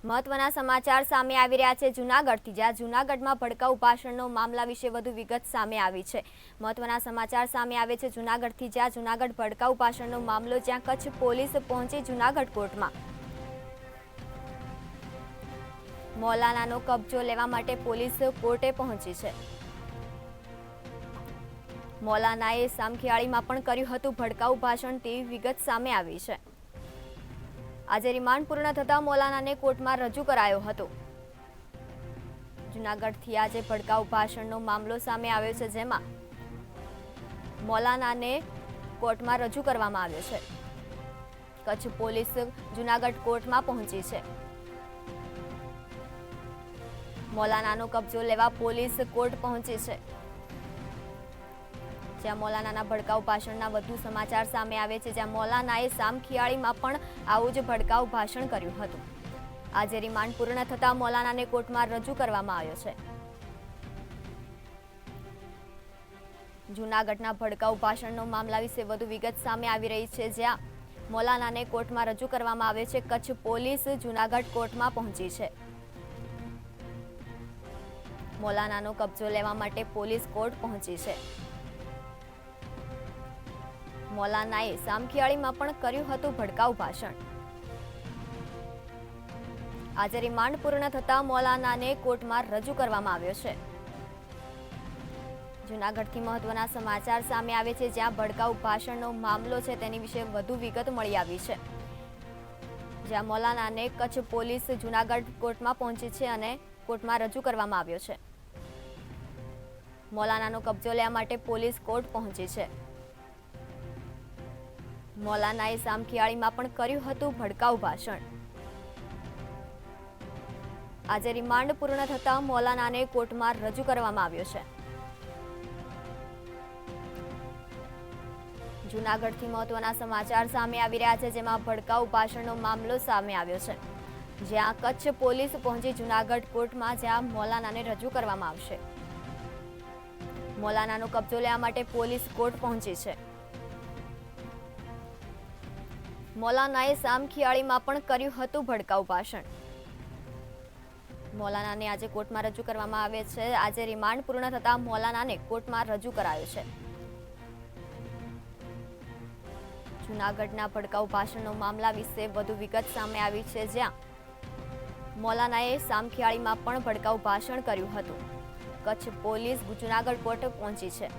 મહત્વના સમાચાર સામે આવી રહ્યા છે જૂનાગઢથી, જ્યાં જૂનાગઢમાં ભડકાઉ ભાષણનો મામલા વિશે વધુ વિગત સામે આવી છે। મહત્વના સમાચાર સામે આવે છે જૂનાગઢથી, જ્યાં જૂનાગઢ ભડકાઉ ભાષણનો મામલો, જ્યાં કચ્છ પોલીસ પહોંચી જૂનાગઢ કોર્ટમાં। મૌલાનાનો કબજો લેવા માટે પોલીસ કોર્ટે પહોંચી છે। મૌલાનાએ સામખિયાળીમાં પણ કર્યું હતું ભડકાઉ ભાષણ તેવી વિગત સામે આવી છે। આજે રિમાન્ડ પૂર્ણ થતા મૌલાનાને કોર્ટમાં રજૂ કરાયો હતો। જૂનાગઢથી આજે ભડકાઉ ભાષણનો મામલો સામે આવ્યો છે, જેમાં મૌલાનાને કોર્ટમાં રજૂ કરવામાં આવ્યો છે। કચ્છ પોલીસ જૂનાગઢ કોર્ટમાં પહોંચી છે। મૌલાનાનો કબજો લેવા પોલીસ કોર્ટ પહોંચી છે, જ્યાં મૌલાનાના ભડકાઉ ભાષણના વધુ સમાચાર સામે આવે છે, જ્યાં મૌલાનાએ સામખિયાળીમાં પણ આવું જ ભડકાઉ ભાષણ કર્યું હતું। આજે રિમાન્ડ પૂર્ણ થતા મૌલાનાને કોર્ટમાં રજૂ કરવામાં આવ્યો છે। જૂનાગઢના ભડકાઉ ભાષણનો મામલા વિશે વધુ વિગત સામે આવી રહી છે, જ્યાં મૌલાનાને કોર્ટમાં રજૂ કરવામાં આવ્યો છે। કચ્છ પોલીસ જૂનાગઢ કોર્ટમાં પહોંચી છે। મૌલાનાનો કબજો લેવા માટે પોલીસ કોર્ટ પહોંચી છે। મૌલાનાએ સામખિયાળીમાં પણ કર્યું હતું ભડકાઉ ભાષણ। આજે રિમાન્ડ પૂર્ણ થતા મૌલાનાને કોર્ટમાં રજૂ કરવામાં આવ્યો છે। જૂનાગઢથી મહત્વના સમાચાર સામે આવે છે, જ્યાં ભડકાઉ ભાષણનો મામલો છે તેની વિશે વધુ વિગત મળી આવી છે, જ્યાં મૌલાનાને કચ્છ પોલીસ જૂનાગઢ કોર્ટમાં પહોંચી છે અને કોર્ટમાં રજૂ કરવામાં આવ્યો છે। મૌલાનાનો કબજો લેવા માટે પોલીસ કોર્ટ પહોંચી છે। મૌલાનાએ સામખિયાળીમાં પણ કર્યું હતું ભડકાઉ ભાષણ। આજે રિમાન્ડ પૂર્ણ થતા મૌલાનાને કોર્ટમાં રજૂ કરવામાં આવ્યો છે। જૂનાગઢથી મહત્વના સમાચાર સામે આવી રહ્યા છે, જેમાં ભડકાઉ ભાષણનો મામલો સામે આવ્યો છે, જ્યાં કચ્છ પોલીસ પહોંચી જૂનાગઢ કોર્ટમાં, જ્યાં મૌલાનાને રજૂ કરવામાં આવશે। મૌલાનાનો કબજો લેવા માટે પોલીસ કોર્ટ પહોંચી છે। મૌલાનાએ સામખિયાળીમાં પણ કર્યું હતું ભડકાઉ ભાષણ। મૌલાનાને આજે કોર્ટમાં રજૂ કરવામાં આવે છે। આજે રિમાન્ડ પૂર્ણ થતા મૌલાનાને કોર્ટમાં રજૂ કરાયો છે। જૂનાગઢના ભડકાઉ ભાષણનો મામલા વિશે વધુ વિગત સામે આવી છે, જ્યાં મૌલાનાએ સામખિયાળીમાં પણ ભડકાઉ ભાષણ કર્યું હતું। કચ્છ પોલીસ જૂનાગઢ કોર્ટ પહોંચી છે।